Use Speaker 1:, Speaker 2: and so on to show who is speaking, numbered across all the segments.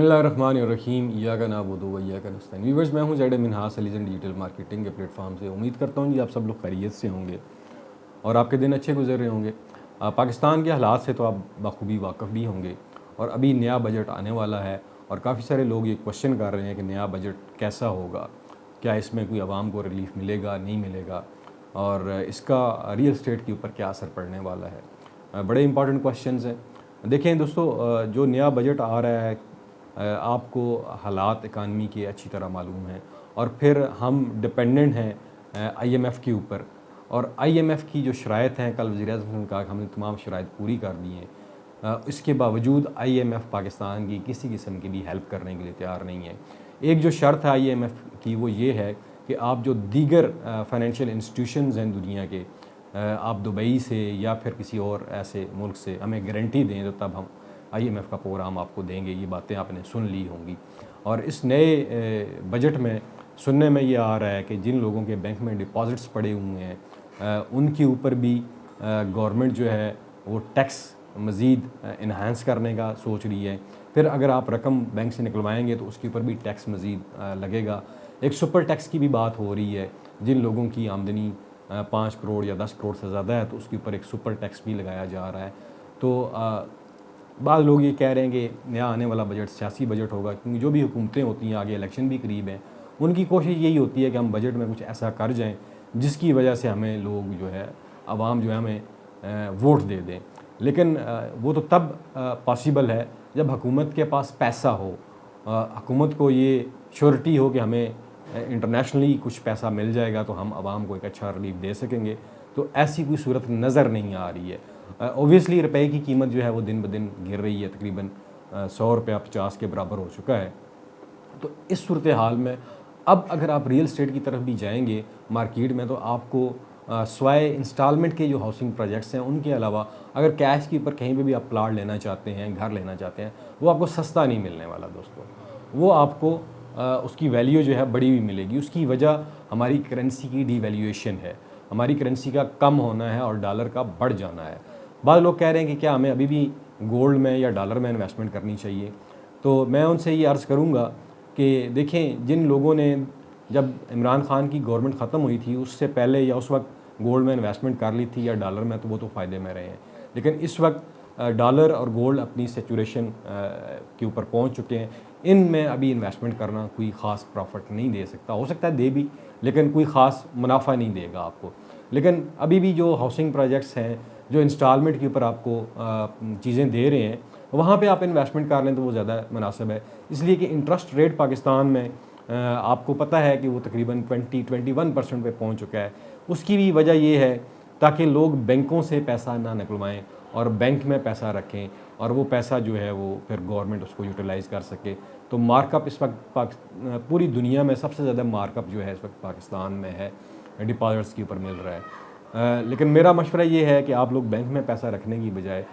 Speaker 1: बिस्मिल्लाहिर्रहमानिर्रहीम इय्याका नअबुदु व इय्याका नस्तईन। व्यूअर्स, मैं हूं ज़ैड मिनहास अलीज़न डिजिटल मार्केटिंग के प्लेटफॉर्म से। उम्मीद करता हूं कि आप सब लोग खैरियत से होंगे और आपके दिन अच्छे गुजर रहे होंगे। पाकिस्तान के हालात से तो आप बखूबी वाक़फ़ भी होंगे और अभी नया बजट आने वाला है और काफ़ी सारे लोग ये क्वेश्चन कर रहे हैं कि नया बजट कैसा होगा, क्या इसमें कोई आवाम को रिलीफ मिलेगा, नहीं मिलेगा, और इसका रियल स्टेट के ऊपर क्या असर पड़ने वाला है। बड़े इंपॉर्टेंट क्वेश्चंस हैं। देखें दोस्तों, जो नया बजट आ रहा है, आपको हालात इकानमी के अच्छी तरह मालूम हैं और फिर हम डिपेंडेंट हैं IMF के ऊपर, और IMF की जो शराइत हैं, कल वज़ीर-ए-आज़म ने कहा कि हमने तमाम शराइत पूरी कर दी हैं। इसके बावजूद IMF पाकिस्तान की किसी किस्म की भी हेल्प करने के लिए तैयार नहीं है। एक जो शर्त है IMF की वो ये है कि आप जो दीगर फाइनेंशियल इंस्टीट्यूशंस हैं दुनिया के, आप दुबई से या फिर किसी और ऐसे मुल्क से हमें गारंटी दें तो तब हम IMF का प्रोग्राम आपको देंगे। ये बातें आपने सुन ली होंगी। और इस नए बजट में सुनने में ये आ रहा है कि जिन लोगों के बैंक में डिपॉजिट्स पड़े हुए हैं उनके ऊपर भी गवर्नमेंट जो है वो टैक्स मज़ीद इन्हांस करने का सोच रही है। फिर अगर आप रकम बैंक से निकलवाएंगे तो उसके ऊपर भी टैक्स मज़ीद लगेगा। एक सुपर टैक्स की भी बात हो रही है। जिन लोगों की आमदनी 5 करोड़ या 10 करोड़ से ज़्यादा है तो उसके ऊपर एक सुपर टैक्स भी लगाया जा रहा है। तो बाद लोग ये कह रहे हैं कि नया आने वाला बजट सियासी बजट होगा, क्योंकि जो भी हुकूमतें होती हैं, आगे इलेक्शन भी करीब हैं, उनकी कोशिश यही होती है कि हम बजट में कुछ ऐसा कर जाएं जिसकी वजह से हमें लोग जो है, आवाम जो है, हमें वोट दे दें। लेकिन वो तो तब पॉसिबल है जब हुकूमत के पास पैसा हो, हुकूमत को ये श्योरिटी हो कि हमें इंटरनेशनली कुछ पैसा मिल जाएगा तो हम आवाम को एक अच्छा रिलीफ दे सकेंगे। तो ऐसी कोई सूरत नज़र नहीं आ रही है। ओबियसली रुपए की कीमत जो है वो दिन ब दिन गिर रही है, तकरीबन 100 रुपया 50 के बराबर हो चुका है। तो इस सूरत हाल में अब अगर आप रियल स्टेट की तरफ भी जाएंगे मार्केट में, तो आपको स्वाय इंस्टॉलमेंट के जो हाउसिंग प्रोजेक्ट्स हैं उनके अलावा अगर कैश के ऊपर कहीं पे भी आप प्लाट लेना चाहते हैं, घर लेना चाहते हैं, वो आपको सस्ता नहीं मिलने वाला दोस्तों। वो आपको उसकी वैल्यू जो है बढ़ी हुई मिलेगी। उसकी वजह हमारी करेंसी की डिवैल्यूएशन है, हमारी करेंसी का कम होना है और डॉलर का बढ़ जाना है। बाद लोग कह रहे हैं कि क्या हमें अभी भी गोल्ड में या डॉलर में इन्वेस्टमेंट करनी चाहिए। तो मैं उनसे ये अर्ज़ करूँगा कि देखें, जिन लोगों ने जब इमरान खान की गवर्नमेंट ख़त्म हुई थी उससे पहले या उस वक्त गोल्ड में इन्वेस्टमेंट कर ली थी या डॉलर में, तो वो तो फ़ायदे में रहे हैं। लेकिन इस वक्त डॉलर और गोल्ड अपनी सेचुरेशन के ऊपर पहुंच चुके हैं। इनमें अभी इन्वेस्टमेंट करना कोई ख़ास प्रॉफिट नहीं दे सकता, हो सकता है दे भी, लेकिन कोई ख़ास मुनाफा नहीं देगा आपको। लेकिन अभी भी जो हाउसिंग प्रोजेक्ट्स हैं, जो इंस्टॉलमेंट के ऊपर आपको चीज़ें दे रहे हैं, वहाँ पे आप इन्वेस्टमेंट कर लें तो वो ज़्यादा मुनासिब है। इसलिए कि इंटरेस्ट रेट पाकिस्तान में आपको पता है कि वो तकरीबन 20-21% पे पहुँच चुका है। उसकी भी वजह ये है ताकि लोग बैंकों से पैसा ना निकलवाएं और बैंक में पैसा रखें, और वो पैसा जो है वो फिर गवर्नमेंट उसको यूटिलाइज़ कर सके। तो मार्कअप इस वक्त पूरी दुनिया में सबसे ज़्यादा मार्कअप जो है इस वक्त पाकिस्तान में है, डिपॉजिट्स के ऊपर मिल रहा है। लेकिन मेरा मशवरा ये है कि आप लोग बैंक में पैसा रखने की बजाय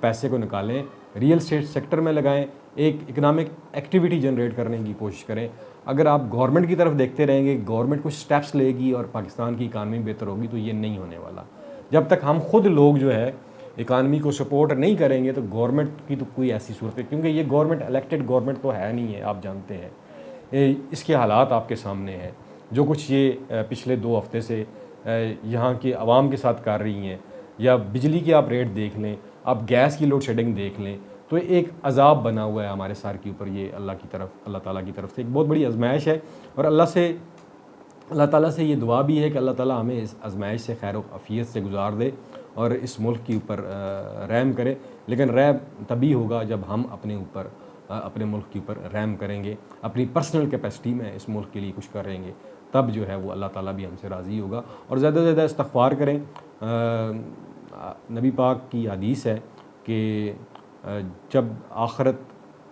Speaker 1: पैसे को निकालें, रियल स्टेट सेक्टर में लगाएं, एक इकनॉमिक एक्टिविटी जनरेट करने की कोशिश करें। अगर आप गवर्नमेंट की तरफ देखते रहेंगे, गवर्नमेंट कुछ स्टेप्स लेगी और पाकिस्तान की इकानमी बेहतर होगी, तो ये नहीं होने वाला। जब तक हम खुद लोग जो है इकानमी को सपोर्ट नहीं करेंगे तो गवर्नमेंट की तो कोई ऐसी सूरत है, क्योंकि ये गवर्नमेंट इलेक्टेड गवर्नमेंट तो है नहीं है, आप जानते हैं। इसके हालात आपके सामने हैं। जो कुछ ये पिछले 2 हफ्ते से यहाँ की आवाम के साथ कर रही हैं, या बिजली के आप रेट देख लें, आप गैस की लोड शेडिंग देख लें, तो एक अज़ाब बना हुआ है हमारे सर के ऊपर। ये अल्लाह ताला की तरफ से एक बहुत बड़ी आजमाइश है, और अल्लाह ताला से ये दुआ भी है कि अल्लाह ताला हमें इस आजमाइश से खैर अफ़ियत से गुजार दे और इस मुल्क के ऊपर रहम करे। लेकिन रहम तभी होगा जब हम अपने ऊपर अपने मुल्क के ऊपर रहम करेंगे, अपनी पर्सनल कैपेसिटी में इस मुल्क के लिए कुछ करेंगे, तब जो है वो अल्लाह ताला भी हमसे राज़ी होगा। और ज़्यादा से ज़्यादा इस्तग़फ़ार करें। नबी पाक की हदीस है कि जब आखिरत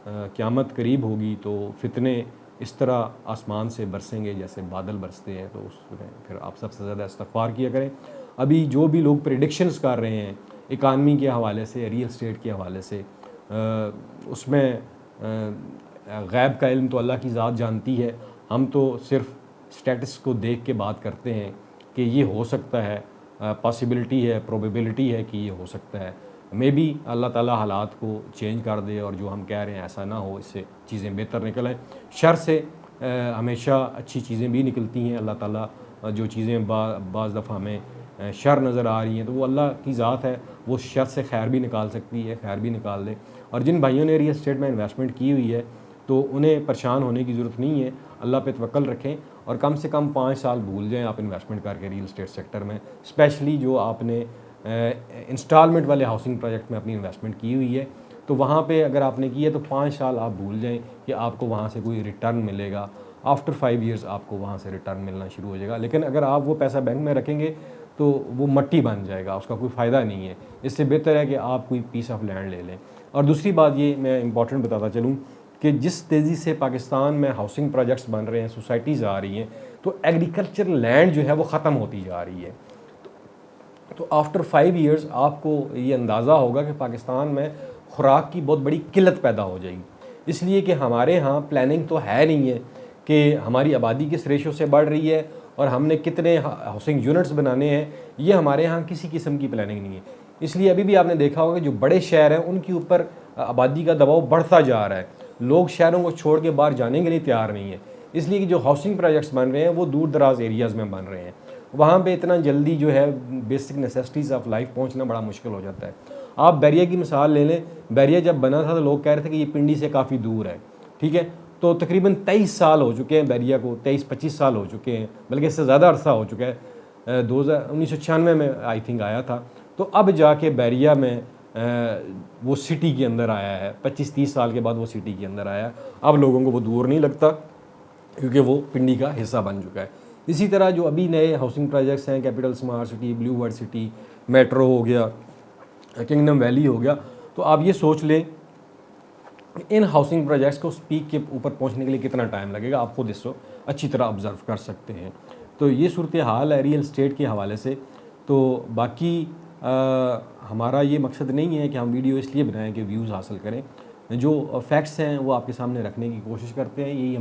Speaker 1: क़यामत करीब होगी तो फितने इस तरह आसमान से बरसेंगे जैसे बादल बरसते हैं, तो उसमें फिर आप सबसे ज़्यादा इस्तग़फ़ार किया करें। अभी जो भी लोग प्रेडिक्शंस कर रहे हैं इकानमी के हवाले से, रियल स्टेट के हवाले से, उसमें गैब का इल्म तो अल्लाह की ज़ात जानती है। हम तो सिर्फ स्टेटस को देख के बात करते हैं कि ये हो सकता है, पॉसिबिलिटी है, प्रोबेबिलिटी है कि ये हो सकता है। मे बी अल्लाह ताला हालात को चेंज कर दे और जो हम कह रहे हैं ऐसा ना हो, इससे चीज़ें बेहतर निकल आएँ। शर से हमेशा अच्छी चीज़ें भी निकलती हैं। अल्लाह ताला जो चीज़ें बाज़ दफ़ा हमें शर नज़र आ रही हैं तो वो अल्लाह की ज़ात है, वो शर से खैर भी निकाल सकती है, खैर भी निकाल दे। और जिन भाइयों ने रियल एस्टेट में इन्वेस्टमेंट की हुई है तो उन्हें परेशान होने की ज़रूरत नहीं है। अल्लाह पे तवक्कल रखें और कम से कम 5 साल भूल जाएँ आप इन्वेस्टमेंट करके रियल एस्टेट सेक्टर में, स्पेशली जो आपने इंस्टॉलमेंट वाले हाउसिंग प्रोजेक्ट में अपनी इन्वेस्टमेंट की हुई है तो वहाँ पे अगर आपने की है तो 5 साल आप भूल जाएं कि आपको वहाँ से कोई रिटर्न मिलेगा। आफ्टर 5 ईयर्स आपको वहाँ से रिटर्न मिलना शुरू हो जाएगा। लेकिन अगर आप वो पैसा बैंक में रखेंगे तो वो मट्टी बन जाएगा, उसका कोई फ़ायदा नहीं है। इससे बेहतर है कि आप कोई पीस ऑफ लैंड ले लें। और दूसरी बात ये मैं इंपॉर्टेंट बताता चलूँ कि जिस तेज़ी से पाकिस्तान में हाउसिंग प्रोजेक्ट्स बन रहे हैं, सोसाइटीज़ आ रही हैं, तो एग्रीकल्चर लैंड जो है वो ख़त्म होती जा रही है। तो आफ्टर 5 ईयर्स आपको ये अंदाज़ा होगा कि पाकिस्तान में खुराक की बहुत बड़ी किल्लत पैदा हो जाएगी। इसलिए कि हमारे यहाँ प्लानिंग तो है नहीं है कि हमारी आबादी किस रेशो से बढ़ रही है और हमने कितने हाउसिंग यूनिट्स बनाने हैं, ये हमारे यहाँ किसी किस्म की प्लानिंग नहीं है। इसलिए अभी भी आपने देखा होगा कि जो बड़े शहर हैं उनके ऊपर आबादी का दबाव बढ़ता जा रहा है। लोग शहरों को छोड़ के बाहर जाने के लिए तैयार नहीं है। इसलिए कि जो हाउसिंग प्रोजेक्ट्स बन रहे हैं वो दूर दराज एरियाज़ में बन रहे हैं, वहाँ पे इतना जल्दी जो है बेसिक नेसेसिटीज़ ऑफ लाइफ पहुँचना बड़ा मुश्किल हो जाता है। आप बैरिया की मिसाल ले लें, बैरिया जब बना था तो लोग कह रहे थे कि ये पिंडी से काफ़ी दूर है, ठीक है। तो तकरीबन 23 साल हो चुके हैं बैरिया को, 23-25 साल हो चुके हैं, बल्कि इससे ज़्यादा अरसा हो चुका है। 1996 में आई थिंक आया था, तो अब जाके बैरिया में वो सिटी के अंदर आया है। 25-30 साल के बाद वो सिटी के अंदर आया। अब लोगों को वो दूर नहीं लगता क्योंकि वो पिंडी का हिस्सा बन चुका है। इसी तरह जो अभी नए हाउसिंग प्रोजेक्ट्स हैं, capital smart city, blue world city, metro हो गया, किंगडम वैली हो गया, तो आप ये सोच लें इन हाउसिंग प्रोजेक्ट्स को पीक के ऊपर पहुंचने के लिए कितना टाइम लगेगा। आप खुद इसको अच्छी तरह ऑब्ज़र्व कर सकते हैं। तो ये सूरत हाल है रियल स्टेट के हवाले से। तो बाकी हमारा ये मकसद नहीं है कि हम वीडियो इसलिए बनाएं कि व्यूज़ हासिल करें। जो फैक्ट्स हैं वो आपके सामने रखने की कोशिश करते हैं, यही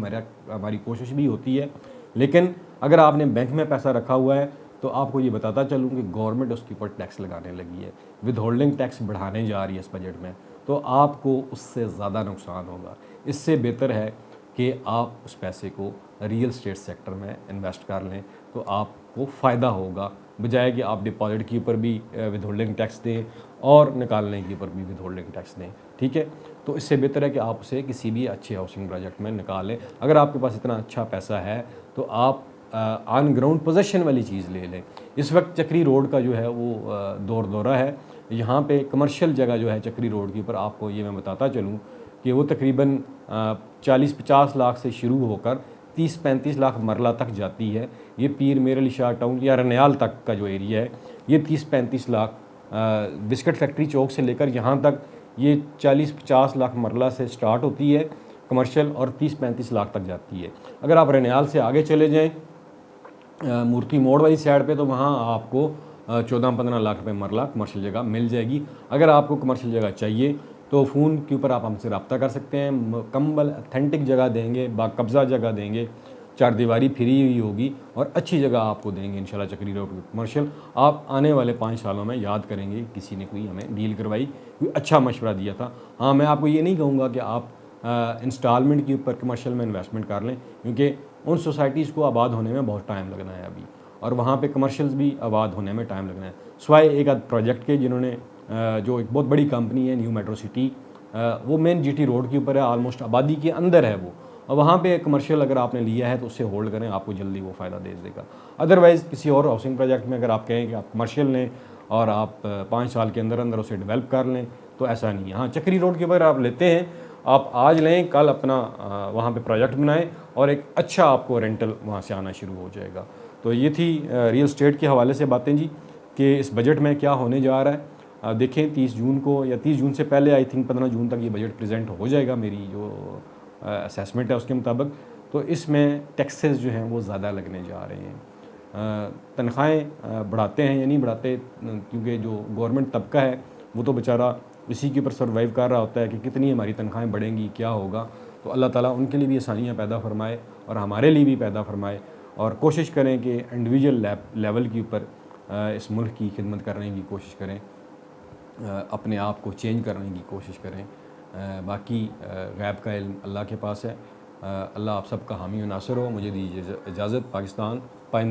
Speaker 1: हमारी कोशिश भी होती है। लेकिन अगर आपने बैंक में पैसा रखा हुआ है तो आपको ये बताता चलूँ कि गवर्नमेंट उसके ऊपर टैक्स लगाने लगी है, विद होल्डिंग टैक्स बढ़ाने जा रही है इस बजट में, तो आपको उससे ज़्यादा नुकसान होगा। इससे बेहतर है कि आप उस पैसे को रियल स्टेट सेक्टर में इन्वेस्ट कर लें, तो आपको फ़ायदा होगा, बजाय कि आप डिपॉजिट के ऊपर भी विद होल्डिंग टैक्स दें और निकालने के ऊपर भी विद होल्डिंग टैक्स दें, ठीक है। तो इससे बेहतर है कि आप उसे किसी भी अच्छे हाउसिंग प्रोजेक्ट में निकालें। अगर आपके पास इतना अच्छा पैसा है तो आप ऑन ग्राउंड पोजेशन वाली चीज़ ले लें। इस वक्त चक्री रोड का जो है वो दौर दौरा है। यहाँ पे कमर्शियल जगह जो है चक्री रोड के ऊपर, आपको ये मैं बताता चलूँ कि वो तकरीबन 40-50 लाख से शुरू होकर 30-35 लाख मरला तक जाती है। ये पीर मेर अली शाह टाउन या रनियाल तक का जो एरिया है ये 30-35 लाख, बिस्किट फैक्ट्री चौक से लेकर यहाँ तक ये 40-50 लाख मरला से स्टार्ट होती है कमर्शियल और 30-35 लाख तक जाती है। अगर आप रनियाल से आगे चले जाएँ मूर्ति मोड़ वाली साइड पे, तो वहाँ आपको 14-15 लाख रुपए मरला कमर्शियल जगह मिल जाएगी। अगर आपको कमर्शियल जगह चाहिए तो फ़ोन के ऊपर आप हमसे रब्ता कर सकते हैं। मुकम्मल अथेंटिक जगह देंगे, बाकब्ज़ा जगह देंगे, 4 दीवारी फ्री हुई होगी और अच्छी जगह आपको देंगे इंशाल्लाह। चक्री रोड कमर्शियल आप आने वाले 5 सालों में याद करेंगे किसी ने कोई हमें डील करवाई, कोई अच्छा मशवरा दिया था। हाँ, मैं आपको ये नहीं कहूँगा कि आप इंस्टॉलमेंट के ऊपर कमर्शियल में इन्वेस्टमेंट कर लें, क्योंकि उन सोसाइटीज़ को आबाद होने में बहुत टाइम लगना है अभी, और वहाँ पे कमर्शियल्स भी आबाद होने में टाइम लगना है। सिवाय एक आध प्रोजेक्ट के जिन्होंने जो एक बहुत बड़ी कंपनी है न्यू मेट्रो सिटी, वो मेन जीटी रोड के ऊपर है, ऑलमोस्ट आबादी के अंदर है वो, और वहाँ पे कमर्शियल अगर आपने लिया है तो उससे होल्ड करें, आपको जल्दी वो फ़ायदा दे देगा। अदरवाइज़ किसी और हाउसिंग प्रोजेक्ट में अगर आप कहें कि आप कमर्शियल लें और आप 5 साल के अंदर अंदर उसे डेवलप कर लें, तो ऐसा नहीं है। हाँ, चक्री रोड के ऊपर आप लेते हैं, आप आज लें, कल अपना वहाँ पे प्रोजेक्ट बनाएं और एक अच्छा आपको रेंटल वहाँ से आना शुरू हो जाएगा। तो ये थी रियल स्टेट के हवाले से बातें जी, कि इस बजट में क्या होने जा रहा है। देखें 30 जून को, या 30 जून से पहले आई थिंक 15 जून तक ये बजट प्रेजेंट हो जाएगा, मेरी जो असेसमेंट है उसके मुताबिक। तो इसमें टैक्सेस जो हैं वो ज़्यादा लगने जा रहे हैं। तनख्वाहें बढ़ाते हैं या नहीं बढ़ाते, क्योंकि जो गवर्नमेंट तबका है वो तो बेचारा इसी के ऊपर सर्वाइव कर रहा होता है कि कितनी हमारी तनख्वाहें बढ़ेंगी, क्या होगा। तो अल्लाह ताला उनके लिए भी आसानियाँ पैदा फरमाए और हमारे लिए भी पैदा फरमाए, और कोशिश करें कि इंडिविजुअल लेवल के ऊपर इस मुल्क की खिदमत करने की कोशिश करें। अपने आप को चेंज करने की कोशिश करें। बाकी गैब का इल्म अल्लाह के पास है। अल्लाह आप सबका हामी व नासिर हो। मुझे दीजिए इजाज़त। पाकिस्तान पाइंदा।